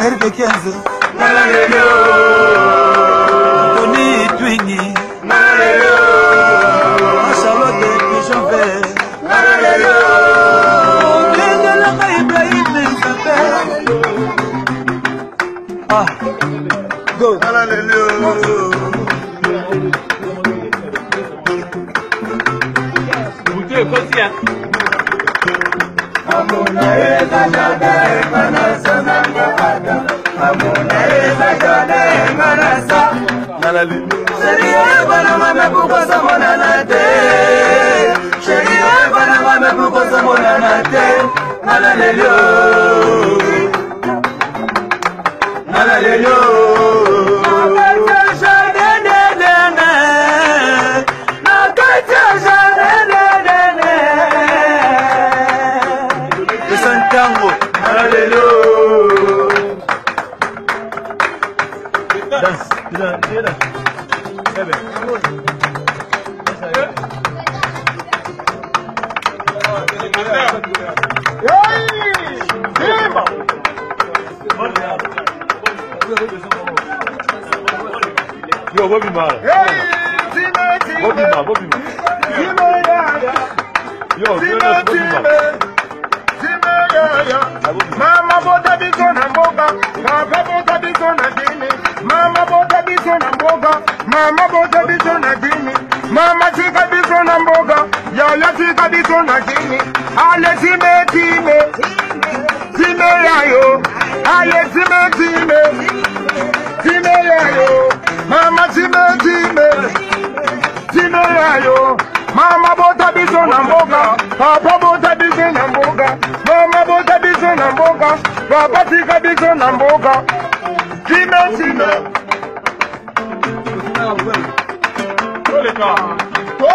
Eric Kenzo, Tony Twingy, Charlotte Pigeon Vert, ah, go, Yo, Bobby Ma. Bobby Ma. Yo, Bobby Ma. Mama bota bizona mboga, papa bota bizona dini. Mama bota bizona mboga, mama bota bizona dini. Mama tika bizona mboga, yaya tika bizona dini. Ale time, time yayo. Ale time, time yayo. Mama time, time yayo. Mama bota bizona mboga, papa bota bizona mboga. Mama bota bizona mboga, papa tika bizona mboga. Time.